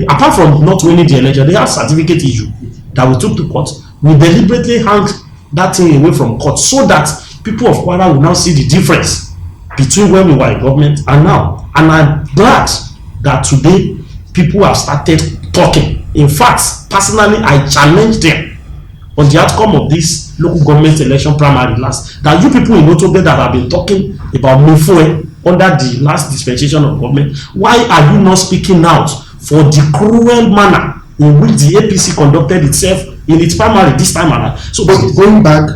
Apart from not winning the election, they have certificate issue that we took to court. We deliberately hang that thing away from court so that people of Kwara will now see the difference between when we were in government and now. And I'm glad that today people have started talking. In fact, personally, I challenge them on the outcome of this local government election primary last. That you people in Otobe that have been talking about Mufue under the last dispensation of government, why are you not speaking out for the cruel manner in which the APC conducted itself in its primary this time around? So, but going back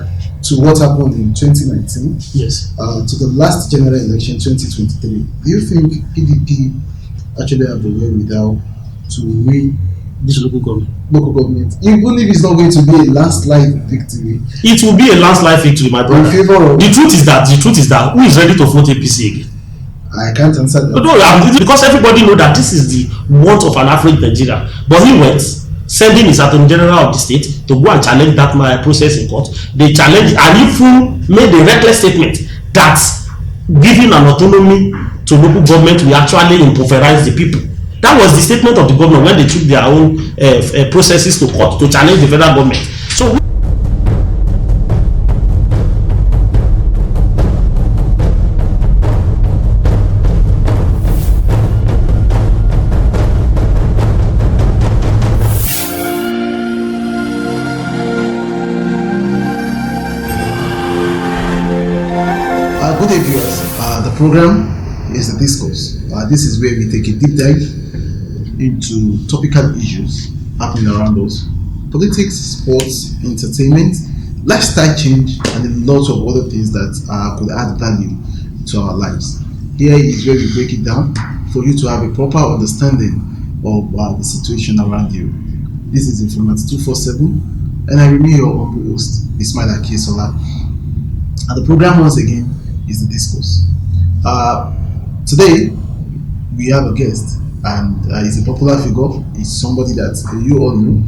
to what happened in 2019, yes, to the last general election 2023, do you think PDP actually have the wherewithal to win this local government, even if it's not going to be a landslide victory? It will be a landslide victory, my brother. The truth is that who is ready to vote APC again? I can't answer that. No, because everybody know that this is the want of an average Nigerian. But he went, sending his Attorney General of the state to go and challenge that process in court. They challenged, and even made a reckless statement that giving an autonomy to local government will actually impoverize the people. That was the statement of the government when they took their own processes to court to challenge the federal government. So good day, viewers. The program is The Discourse. This is where we take a deep dive into topical issues happening around us: politics, sports, entertainment, lifestyle change, and a lot of other things that could add value to our lives. Here is where we break it down for you to have a proper understanding of the situation around you. This is Informat 247, and I remain your humble host, Ismail and Kiyesola. And the program, once again, is The Discourse. Today, we have a guest, and he's a popular figure. He's somebody that you all know.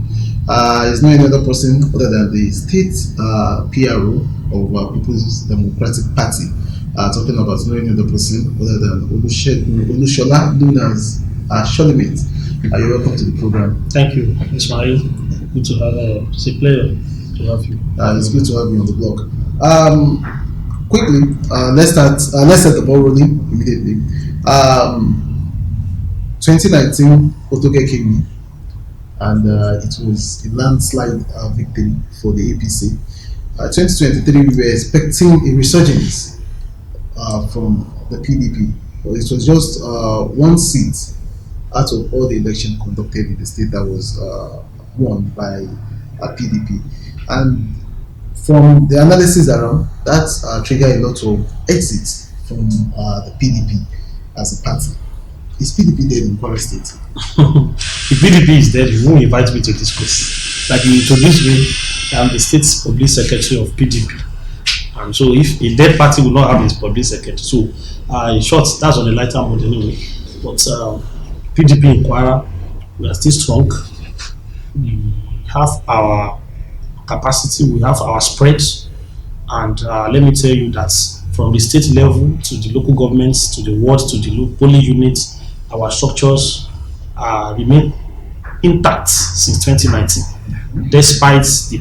He's not any other person other than the state PRO of People's Democratic Party. Talking about no any other person other than Olushola, known as Shollyment. You're welcome to the program. Thank you, Ismail. Good to have you. It's a pleasure to have you. It's good to have you on the blog. Quickly, let's set the ball rolling immediately. 2019, Otoge came in, and it was a landslide victory for the APC. 2023, we were expecting a resurgence from the PDP, but it was just one seat out of all the elections conducted in the state that was won by PDP. And from the analysis around, that triggered a lot of exits from the PDP as a party. Is PDP dead in Kwara State? If PDP is dead, you won't invite me to discuss. Like you introduced me, I'm the state's public secretary of PDP. And so if a dead party will not have its public secretary, so in short, that's on a lighter mode anyway. But PDP in Kwara, we are still strong. We have our capacity, we have our spreads, and let me tell you that from the state level to the local governments to the ward to the polling units, our structures remain intact since 2019, despite the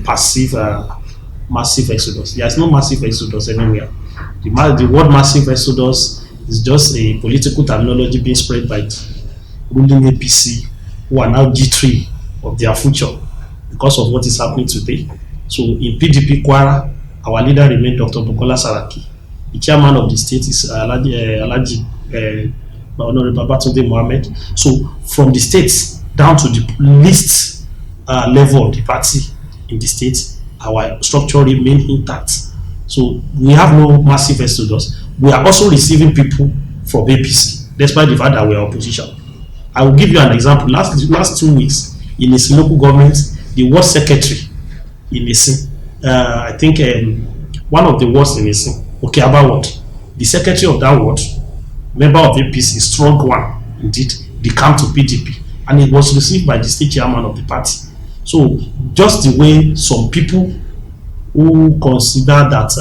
massive exodus. There is no massive exodus anywhere. The word massive exodus is just a political terminology being spread by the ruling APC, who are now G3 of their future because of what is happening today. So in PDP Kwara, our leader remained Dr. Bukola Saraki. The chairman of the state is Alhaji Honorable Babatunde Mohammed. So from the states down to the least level of the party in the state, our structure remains intact. So we have no massive exodus. We are also receiving people from APC, despite the fact that we are opposition. I will give you an example. Last 2 weeks, in his local government, the ward secretary in Isin, I think one of the wards in Isin, Okeaba ward, the secretary of that ward, member of APC, strong one indeed, they come to PDP, and it was received by the state chairman of the party. So just the way some people who consider that,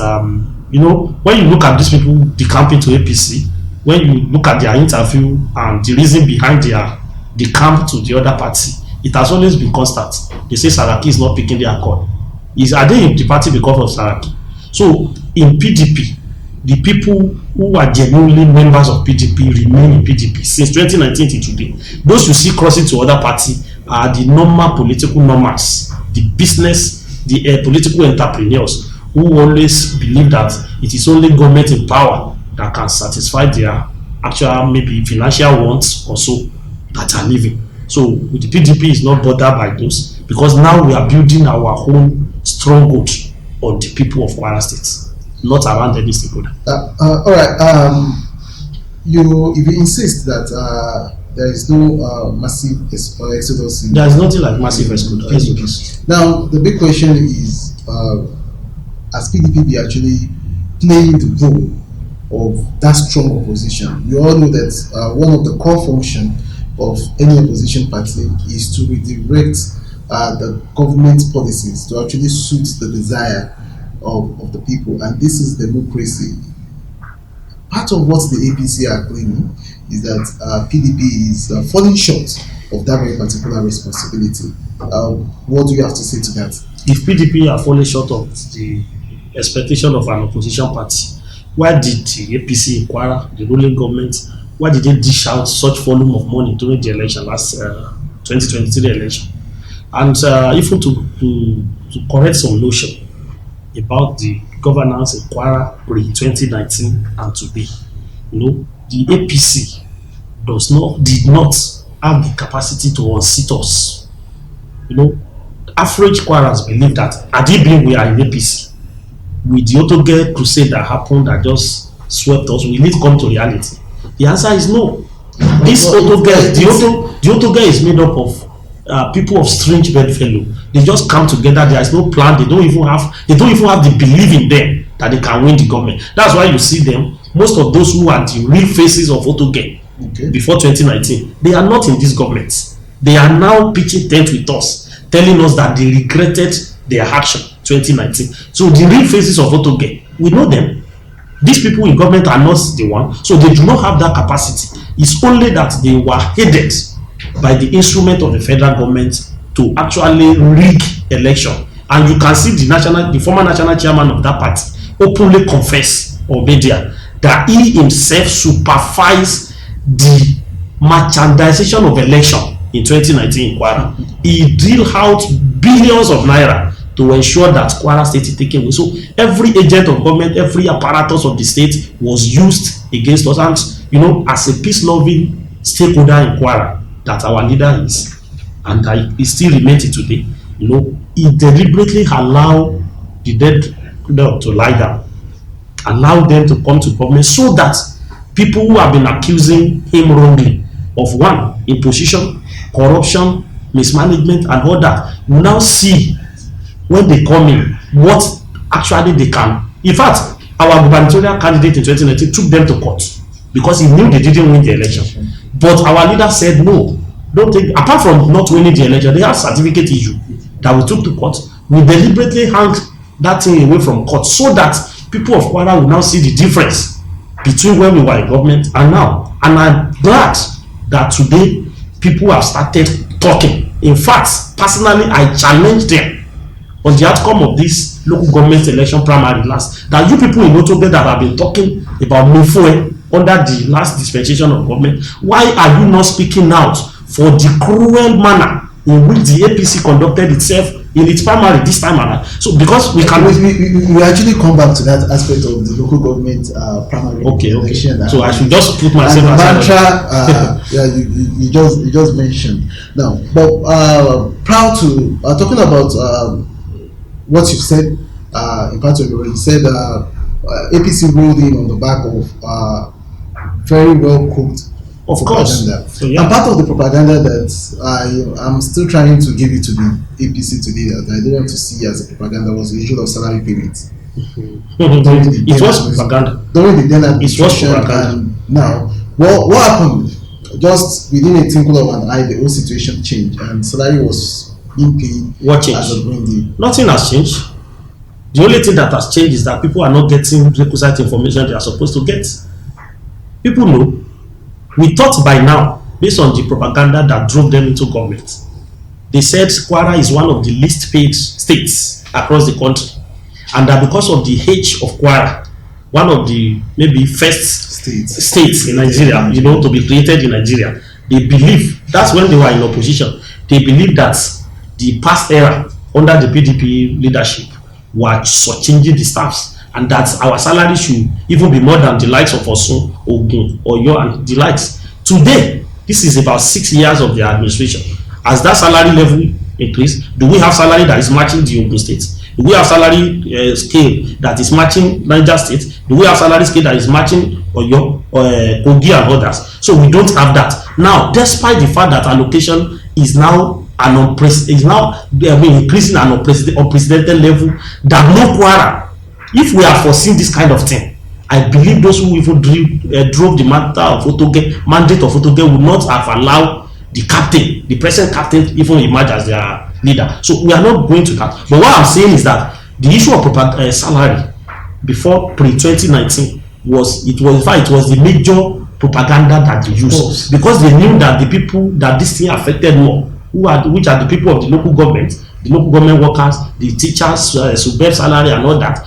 when you look at these people decamping to APC, when you look at their interview and the reason behind their the camp to the other party, it has always been constant. They say Saraki is not picking their call. Are they in the party because of Saraki? So in PDP, the people who are genuinely members of PDP remain in PDP since 2019 till today. Those you see crossing to other party are the normal political nomads, the business, the political entrepreneurs who always believe that it is only government in power that can satisfy their actual maybe financial wants or so that are living. So with the PDP is not bothered by those, because now we are building our own stronghold on the people of Kwara State, not around any stakeholder. All right. If you insist that there is no massive exodus, there is nothing like massive exodus. Now the big question is, as PDP be actually playing the role of that strong opposition? We all know that one of the core functions of any opposition party is to redirect the government policies to actually suit the desire of the people, and this is democracy. Part of what the APC are claiming is that PDP is falling short of that very particular responsibility. What do you have to say to that? If PDP are falling short of the expectation of an opposition party, why did the APC in Kwara, the ruling government, why did they dish out such volume of money during the election, last 2023 election? And even to correct some notion about the governance in Kwara pre-2019 and today, the APC did not have the capacity to unseat us. Average Kwarans believe that had it been we are in APC, with the Otoge crusade that happened that just swept us, will it come to reality? The answer is no. This Otoge, the Otoge is made up of people of strange bedfellow. They just come together. There is no plan. They don't even have the belief in them that they can win the government. That's why you see them. Most of those who are the real faces of Otoge before 2019, they are not in this government. They are now pitching tent with us, telling us that they regretted their action 2019. So the real faces of Otoge, we know them. These people in government are not the one, so they do not have that capacity. It's only that they were headed by the instrument of the federal government to actually rig election. And you can see the former national chairman of that party openly confess or media that he himself supervised the merchandisation of election in 2019 in Kwara. He drilled out billions of naira to ensure that Kwara State is taken away. So every agent of government, every apparatus of the state was used against us. And as a peace-loving stakeholder in Kwara that our leader is, and he still remains it today, he deliberately allowed the dead dog to lie down, allow them to come to government, so that people who have been accusing him wrongly of one, imposition, corruption, mismanagement, and all that, will now see when they come in what actually they can. In fact, our gubernatorial candidate in 2019 took them to court because he knew they didn't win the election. But our leader said no, don't take. Apart from not winning the election, they have certificate issue that we took to court. We deliberately hung that thing away from court so that people of Kwara will now see the difference between when we were in government and now. And I'm glad that today people have started talking. In fact, personally, I challenge them on the outcome of this local government election primary last, that you people in Otobe that have been talking about Mufue under the last dispensation of government, why are you not speaking out for the cruel manner in which the APC conducted itself in its primary this time around? So because we can we actually come back to that aspect of the local government primary election. So I should just put myself mantra. You just mentioned now, but proud to talking about what you said in part of your, you said APC rolled in on the back of very well cooked propaganda. So, yeah. And part of the propaganda that I'm still trying to give it to the APC today that I don't want to see as a propaganda was the issue of salary payments. It was propaganda. During the then administration, and now what happened? Just within a twinkle of an eye, the whole situation changed and salary was being paid. What changed? As a green. Nothing has changed. The only thing that has changed is that people are not getting requisite information they are supposed to get. People know. We thought by now based on the propaganda that drove them into government. They said Kwara is one of the least paid states across the country, and that because of the age of Kwara, one of the maybe first states in Nigeria, to be created in Nigeria, they believe, that's when they were in opposition, they believe that the past era under the PDP leadership were shortchanging the staffs, and that our salary should even be more than the likes of Osun, Ogun, Oyo, and the likes. Today, this is about 6 years of their administration. As that salary level increased, do we have salary that is matching the Ogun State? Do we have salary scale that is matching Niger State? Do we have salary scale that is matching Oyo, Kogi, and others? So we don't have that. Now, despite the fact that allocation is now increasing an unprecedented level, that no Kwara, if we are foreseeing this kind of thing, I believe those who even drove the mandate of Otoge would not have allowed the captain, the present captain, even emerge as their leader. So we are not going to that. But what I'm saying is that the issue of salary before pre-2019 was the major propaganda that they used, because they knew that the people that this thing affected more, which are the people of the local government workers, the teachers, superb salary and all that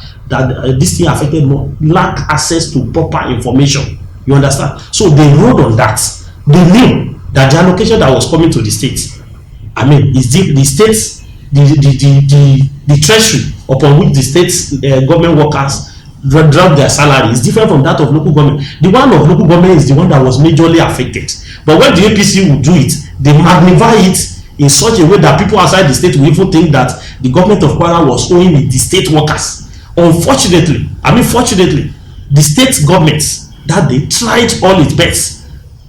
this thing affected more, lack access to proper information. You understand? So they rode on that. They knew that the allocation that was coming to the states, is the states, the treasury upon which the states government workers drop their salary is different from that of local government. The one of local government is the one that was majorly affected. But when the APC will do it, they magnify it in such a way that people outside the state will even think that the government of Kwara was owing the state workers. Unfortunately, fortunately, the state governments that they tried all its best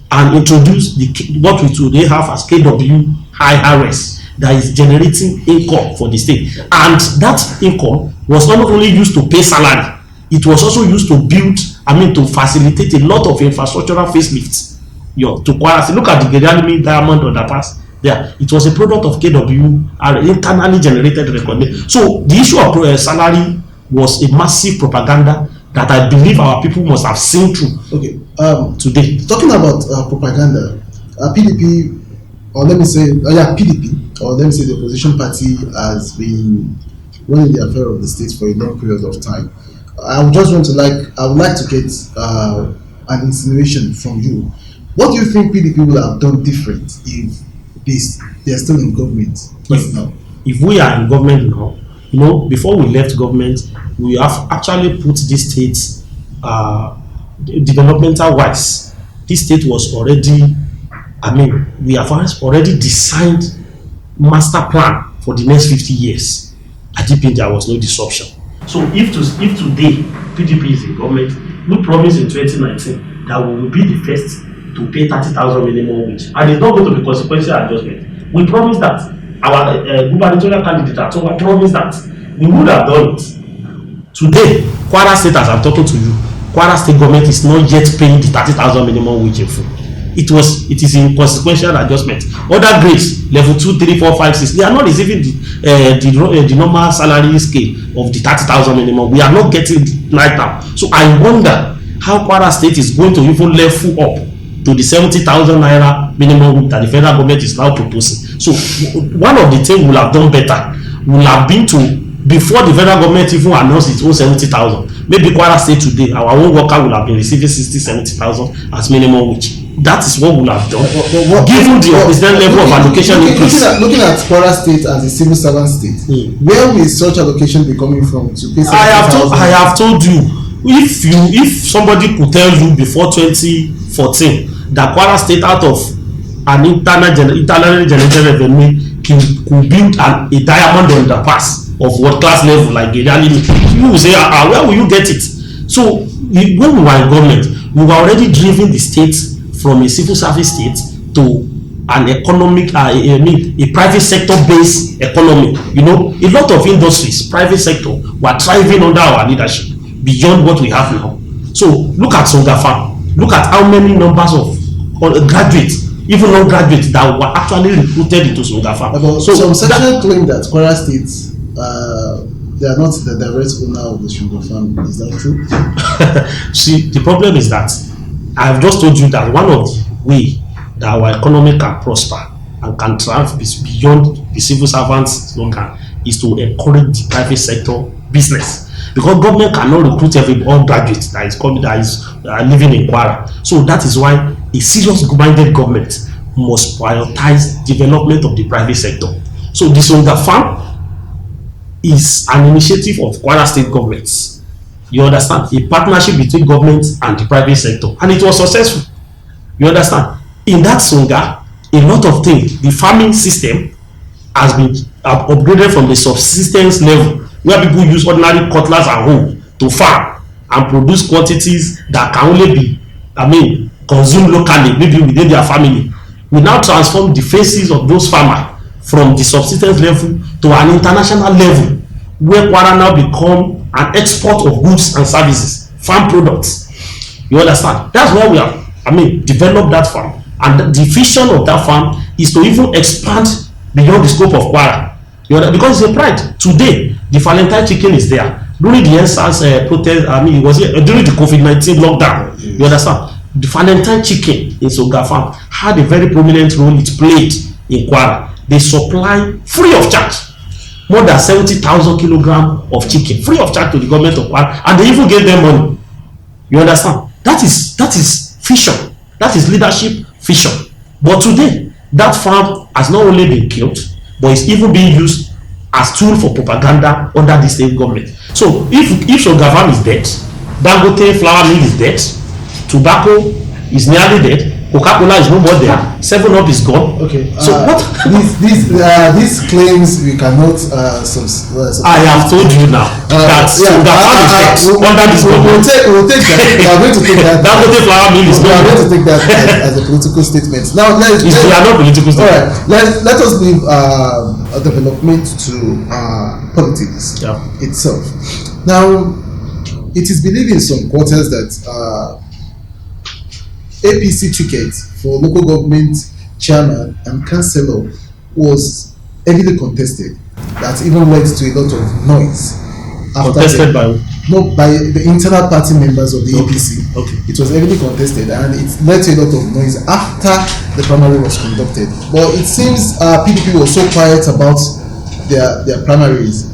and introduced what we today have as KWIRS, that is generating income for the state. And that income was not only used to pay salary, it was also used to build, to facilitate a lot of infrastructural facelifts. To Kwara, look at the Gerialimi Diamond Underpass. There, it was a product of KWR, internally generated revenue. So the issue of salary was a massive propaganda that I believe our people must have seen through. Okay, today. Talking about propaganda, PDP, or let me say, PDP, or let me say the opposition party has been running the affair of the state for a long period of time. I would like to get an insinuation from you. What do you think PDP would have done different if they're still in government now? If we are in government now, before we left government, we have actually put this state developmental wise. This state was already, we have already designed master plan for the next 50 years. I think there was no disruption. So if today PDP is in government, we promised in 2019 that we will be the first to pay 30,000 minimum wage, and it's not going to be consequential adjustment. We promised that. Our gubernatorial candidate at all promised that. We would have done it. Today, Kwara State, as I'm talking to you, Kwara State government is not yet paying the 30,000 minimum wage in full. It is in consequential adjustment. Other grades, level 2, 3, 4, 5, 6, they are not receiving the normal salary scale of the 30,000 minimum. We are not getting it right now. So I wonder how Kwara State is going to even level up to the 70,000 naira minimum wage that the federal government is now proposing. So one of the things we will have done better will have been to, before the federal government even announced its own 70,000, maybe Kwara State today, our own worker will have been receiving 70,000 as minimum wage. That is what we will have done. Given the president level of allocation increase. Looking at Kwara State as a civil servant state, where will such allocation be coming from to pay 70,000? I have told you, if somebody could tell you before 2014 that Kwara State, out of an internally generated revenue, could build a diamond underpass of world class level like Gerialimi, you will say, where will you get it? So when we were in government, we were already driving the state from a civil service state to an economic, a private sector based economy. A lot of industries, private sector, were thriving under our leadership beyond what we have now. So look at Songafa. Look at how many numbers of graduates, even non-graduates, that were actually recruited into Songafa. So some section claim that Kwara State, they are not the direct owner of the sugar farm. Is that true? See, the problem is that I have just told you that one of the way that our economy can prosper and can triumph beyond the civil servants slogan is to encourage the private sector business, because government cannot recruit all graduates that is coming, that is living in Kwara. So that is why a serious-minded government must prioritize development of the private sector. So the Songa Farm is an initiative of Kwara State governments. You understand? A partnership between government and the private sector, and it was successful. You understand? In that Songa, a lot of things, the farming system has been upgraded from the subsistence level, where people use ordinary cutlass and hoe to farm and produce quantities that can only be, consumed locally, maybe within their family. We now transform the faces of those farmers from the subsistence level to an international level, where Kwara now become an export of goods and services, farm products. You understand? That's why we have, developed that farm. And the vision of that farm is to even expand beyond the scope of Kwara. Because it's a pride. Today, the Valentine chicken is there. During the NSAS protest, it was here, during the COVID-19 lockdown. You understand? The Valentine chicken in Songa Farm had a very prominent role it played in Kwara. They supply free of charge more than 70,000 kilograms of chicken, free of charge to the government of Kwara, and they even gave them money. You understand? That is vision. That is leadership vision. But today, that farm has not only been killed, but it's even being used as tool for propaganda under the state government. So if Songa Farm is dead, Dangote flour mill is dead, tobacco is nearly dead, Coca-Cola is no more there, 7-Up is gone. Okay. So what? These claims we cannot. I have told you now that Songa Farm is dead under this government. We'll take that. We are going to take that. Dangote flour mill is We are gone. going to take that as a political statement. Now, They are not political all right. statements. Let us leave development to politics itself. Now, it is believed in some quarters that APC ticket for local government chairman and councillor was heavily contested. That even led to a lot of noise. Contested by who? No, by the internal party members of the APC. Okay. It was heavily contested, and it led to a lot of noise after the primary was conducted. But it seems PDP was so quiet about their primaries.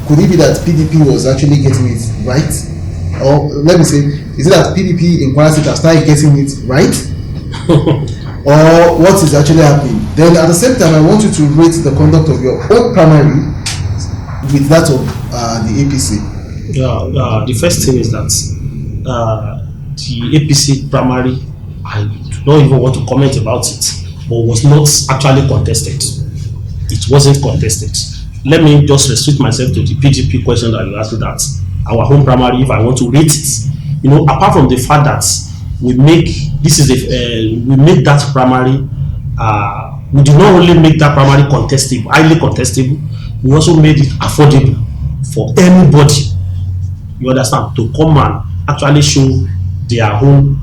Could it be that PDP was actually getting it right? Or let me say, is it that PDP in Kwara State have started getting it right? Or what is actually happening? Then at the same time, I want you to rate the conduct of your own primary with that of the APC. The first thing is that the APC primary, I do not even want to comment about it, but was not actually contested. It wasn't contested. Let me just restrict myself to the PDP question that you asked, that our home primary, if I want to rate it, apart from the fact that we make that primary, we do not only make that primary contestable, highly contestable, we also made it affordable for anybody, you understand, to come and actually show their own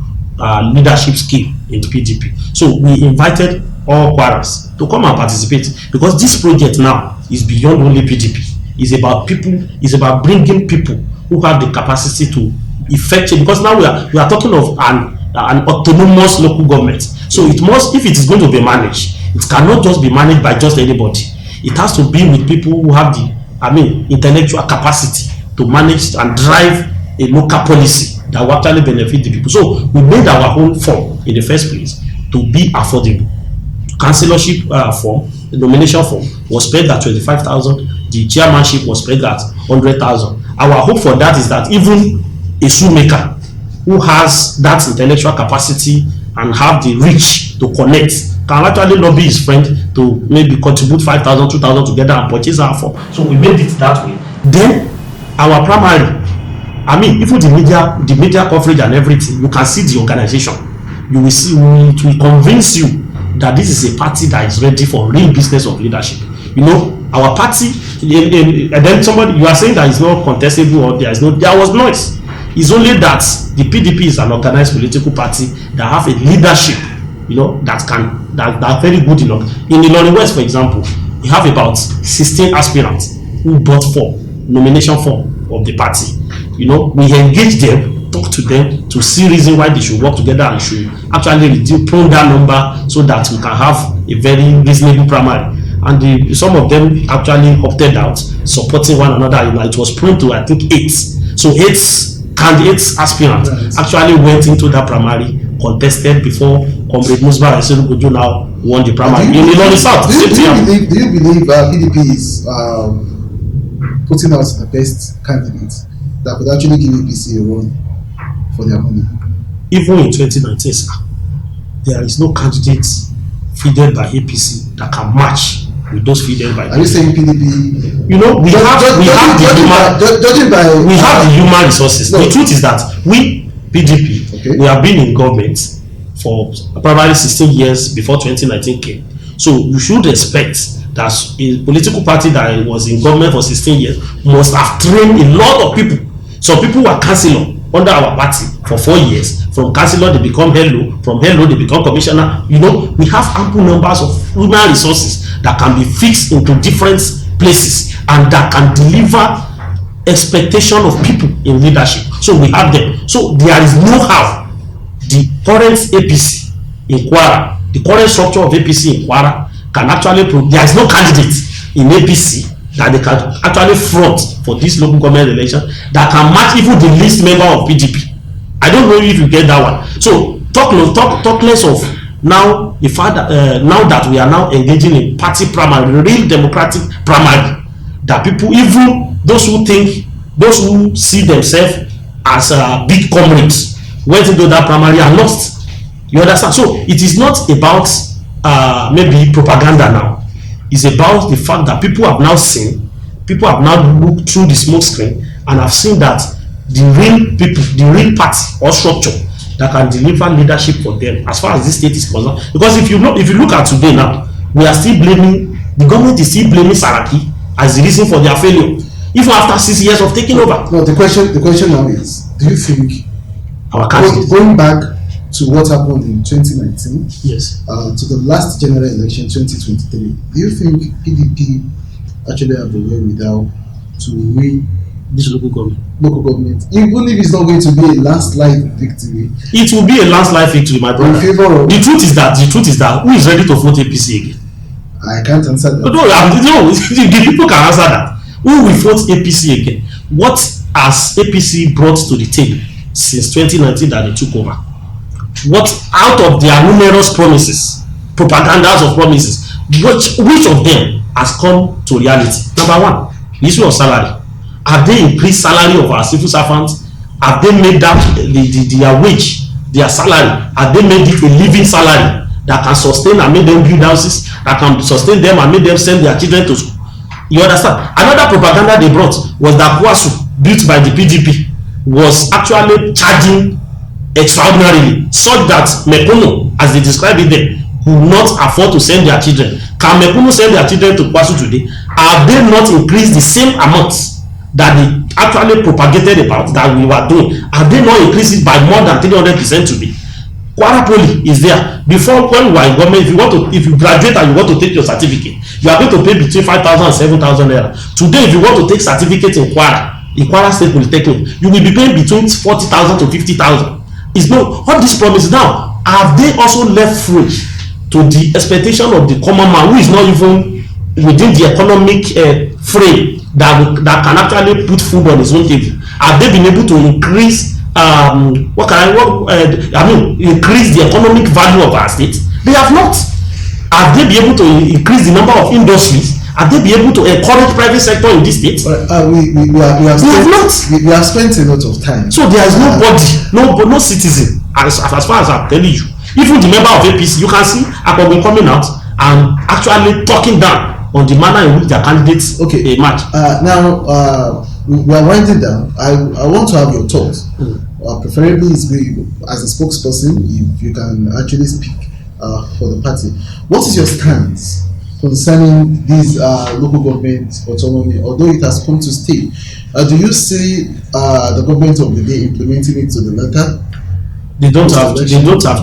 leadership skill in the PDP. So we invited all Kwaras to come and participate, because this project now is beyond only PDP. It's about people, it's about bringing people who have the capacity to effect it, because now we are talking of an autonomous local government. So it must, if it is going to be managed, it cannot just be managed by just anybody. It has to be with people who have the intellectual capacity to manage and drive a local policy that will actually benefit the people. So we made our own form in the first place to be affordable. Councillorship form, the nomination form was paid at 25,000. The chairmanship was paid at 100,000. Our hope for that is that even a shoemaker who has that intellectual capacity and have the reach to connect can actually lobby his friend to maybe contribute 5,000, 2,000 together and purchase our form. So we made it that way. Then our primary, even the media coverage and everything, you can see the organization. You will see, it will convince you that this is a party that is ready for real business of leadership. Our party, and then somebody, you are saying that it's not contestable or there was noise. It's only that the PDP is an organized political party that have a leadership, that are very good enough. In Ilorin West, for example, you have about 16 aspirants who brought nomination form of the party. We engage them, talk to them to see reason why they should work together and should actually reduce prune that number so that we can have a very reasonable primary. And some of them actually opted out, supporting one another. It was pruned to I think 8. So 8 candidates, aspirants actually went into that primary, contested before Comrade Musba Eserugojo now won the primary in the South. Do you believe PDP is putting out the best candidates that could actually give APC a run for their money? Even in 2019, sir, there is no candidate fielded by APC that can match with those fielded by. Are you saying PDP? You know, we have the human resources. No. The truth is that we PDP, we have been in government for probably 16 years before 2019 came. So you should expect that a political party that was in government for 16 years must have trained a lot of people. Some people were councillor under our party for 4 years. From councillor they become hello, from hello they become commissioner. You know, we have ample numbers of human resources that can be fixed into different places and that can deliver expectation of people in leadership. So we have them. So there is no how the current APC in Kwara, the current structure of APC in Kwara can actually there is no candidate in APC that they can actually front for this local government election that can match even the least member of PDP. I don't know if you get that one. So talk less of now the fact that now that we are now engaging in party primary, real democratic primary, that people, even those who see themselves as big comrades, went into that primary and lost. You understand? So it is not about maybe propaganda now. It's about the fact that people have now seen, people have now looked through the smoke screen and have seen that the real people, the real party or structure that can deliver leadership for them as far as this state is concerned. Because if you look at today now, we are still blaming, the government is still blaming Saraki as the reason for their failure, even after 6 years of taking over. No, the question now is, do you think our candidate, going back to what happened in 2019, yes, to the last general election 2023, do you think PDP actually have the wherewithal to win this local government, even if it's not going to be a landslide victory? It will be a landslide victory, my brother. The truth is that who is ready to vote APC again? I can't answer that. No, the people can answer that. Who will vote APC again? What has APC brought to the table since 2019 that they took over? What out of their numerous promises, propagandas of promises, which of them has come to reality? Number one, the issue of salary. Have they increased salary of our civil servants? Have they made that their wage, their salary? Have they made it a living salary that can sustain and make them build houses, that can sustain them and make them send their children to school? You understand? Another propaganda they brought was that Kwasu, built by the PDP, was actually charging extraordinarily, such that Mekuno, as they describe it there, will not afford to send their children. Can Mekuno send their children to Kwasu today? Have they not increased the same amounts that they actually propagated about that we were doing? Have they not increased it by more than 300% today? Kwara Poly is there. Before, when we were in government, if you graduate and you want to take your certificate, you are going to pay between 5,000 and 7,000 naira. Today, if you want to take certificate in Kwara State Polytechnic, you will be paying between 40,000 to 50,000. It's no all these promises now. Have they also left free to the expectation of the common man who is not even within the economic frame that can actually put food on his own table? Have they been able to increase increase the economic value of our state? They have not. Have they been able to increase the number of industries? Have they been able to encourage private sector in this state? We have spent a lot of time. So there is nobody, no citizen, as far as I'm telling you. Even the member of APC, you can see Akpogbe coming out and actually talking down on the manner in which their candidates match. Now we are winding down. I want to have your thoughts. Preferably as a spokesperson, if you can actually speak for the party. What is your stance concerning this local government autonomy, although it has come to stay? Do you see the government of the day implementing it to the letter? They don't have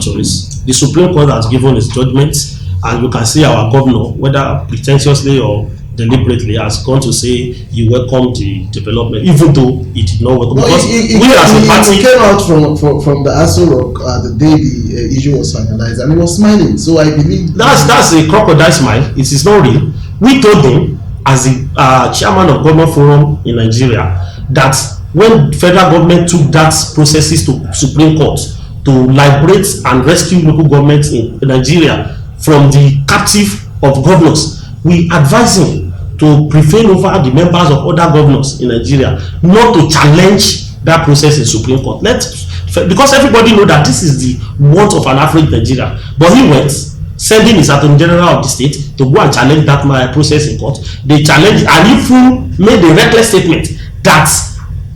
choice. The Supreme Court has given its judgment, and you can see our governor, whether pretentiously or deliberately has gone to say he welcomed the development, even though it did not welcome. No, Because he we as a party came out from the Aso Rock the day the issue was finalized, and he was smiling. So I believe that's a crocodile smile. It is not real. We told him as the chairman of government forum in Nigeria that when federal government took that processes to Supreme Court to liberate and rescue local governments in Nigeria from the captive of governors, we advise him to prevail over the members of other governors in Nigeria not to challenge that process in Supreme Court. Because everybody know that this is the want of an average Nigeria. But he went, sending his Attorney General of the state to go and challenge that process in court. They challenged, and even made a reckless statement that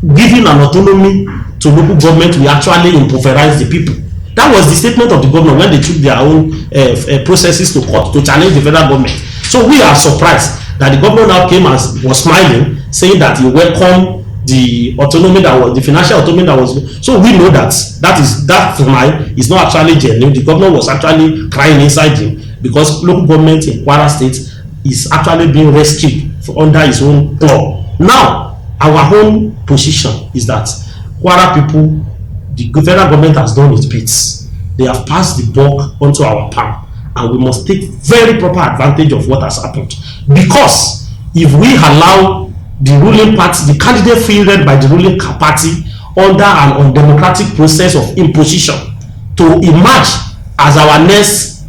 giving an autonomy to local government will actually impoverize the people. That was the statement of the governor when they took their own processes to court to challenge the federal government. So we are surprised that the governor now came and was smiling, saying that he welcomed the autonomy that was the financial autonomy that was. So we know that that smile is not actually genuine. The governor was actually crying inside him because local government in Kwara State is actually being rescued under his own law. Now, our own position is that Kwara people, the federal government has done its bits. They have passed the buck onto our palm, and we must take very proper advantage of what has happened. Because if we allow the ruling party, the candidate fielded by the ruling party under an undemocratic process of imposition to emerge as our next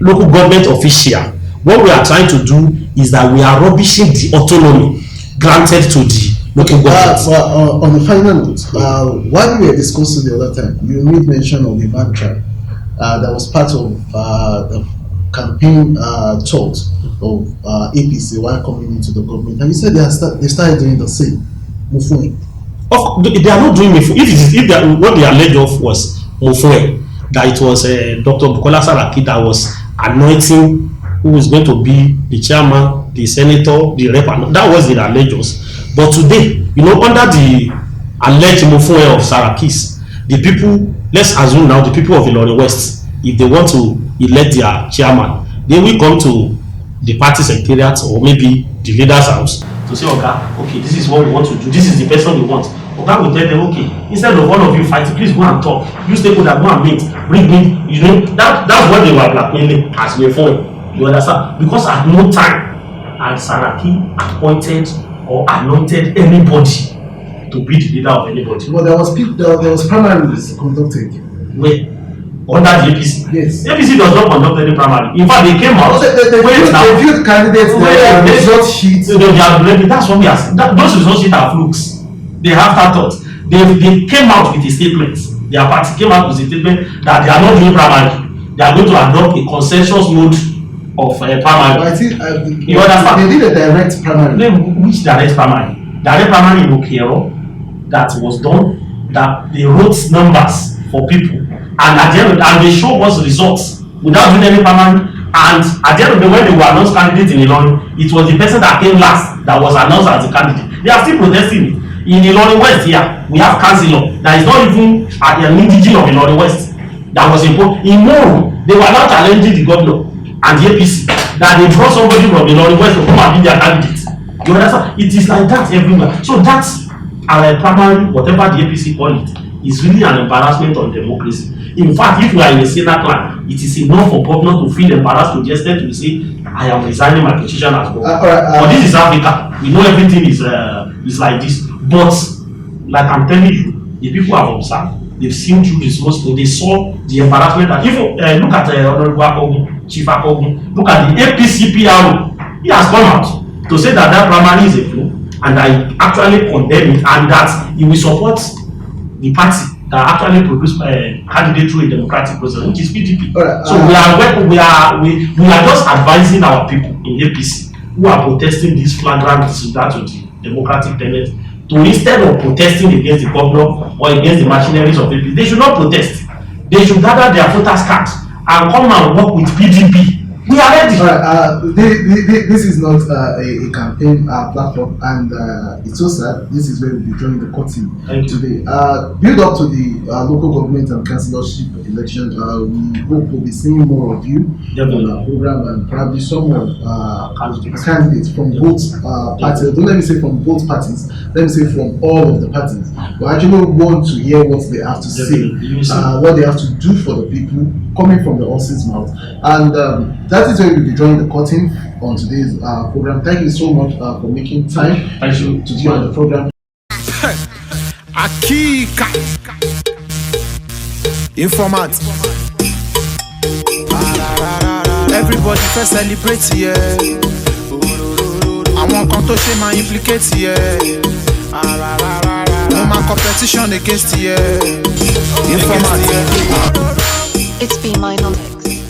local government official, what we are trying to do is that we are rubbishing the autonomy granted to the local government. On the final note, while we were discussing the other time, you made mention of the mantra that was part of the campaign talks of APC while coming into the government, and you said they started doing the same. Mufue. They are not doing Mufue. If what they alleged of was Mufue, that it was Dr. Bukola Saraki that was anointing who is going to be the chairman, the senator, the rep. That was the alleged. But today, under the alleged Mufue of Sarakis, the people, let's assume now the people of Ilorin West, if they want to elect their chairman, they will come to the party secretariat or maybe the leader's house to say, okay, this is what we want to do, this is the person we want. Oga will tell them, okay, instead of all of you fighting, please go and talk. You stakeholder, go and meet, bring me, that's what they were blackmailing as before. You understand? Because at no time had Saraki appointed or anointed anybody to be the leader of anybody. Well, there was primaries conducted. Where? Under the APC. Yes. APC does not conduct any primary. In fact, they came out. They viewed candidates that result sheets. That's what we are saying. Those result sheets are flukes. They have that thought. They came out with a statement. Their party came out with a statement that they are not doing primary. They are going to adopt a consensus mode of primary. I think you understand? They did a direct primary. Which direct primary? Direct primary in Okero that was done. That they wrote numbers for people. And at the end of the day, and they show us results without doing any primary. And at the end of the day, when they were announced candidate in Ilorin, it was the person that came last that was announced as the candidate. They are still protesting it. In Ilorin West here, we have councillor that is not even an indigenous of Ilorin West that was imposed. In Moro, they were now challenging the governor and the APC that they brought somebody from Ilorin West to come and be their candidate. You understand? It is like that everywhere. So that's our primary, whatever the APC call it, is really an embarrassment on democracy. In fact, if we are in a Senate plan, it is enough for governor to feel embarrassed to the extent to say, I am resigning my position as governor. But this is Africa. We know everything is like this. But, like I'm telling you, the people have observed, they've seen through this most, they saw the embarrassment. That even look at Honorable Akogun, Chief Akogun, look at the APC PRO. He has come out to say that primary is a flaw, and I actually condemn it, and that he will support the party that actually produced candidate through a democratic process, which is PDP. So we are just advising our people in APC who are protesting this flagrant disregard to the democratic tenet to, instead of protesting against the governor or against the machineries of APC, they should not protest. They should gather their voters cards and come and work with PDP We are ready. All right, this is not a campaign platform, and it's so sad. This is where we'll be joining the curtain today. Build up to the local government and councillorship election. We hope we'll be seeing more of you on our program, and probably someone candidates from both parties. Don't let me say from both parties. Let me say from all of the parties. We actually want to hear what they have to say, what they have to do for the people, coming from the horse's mouth, and that is where we'll be joining the curtain on today's program. Thank you so much for making time to be on the program. Akika Informat. Everybody first celebrate, yeah. I want kan tó ṣe máa implicate, yeah. No my competition against, yeah. Informat. It's been my knowledge.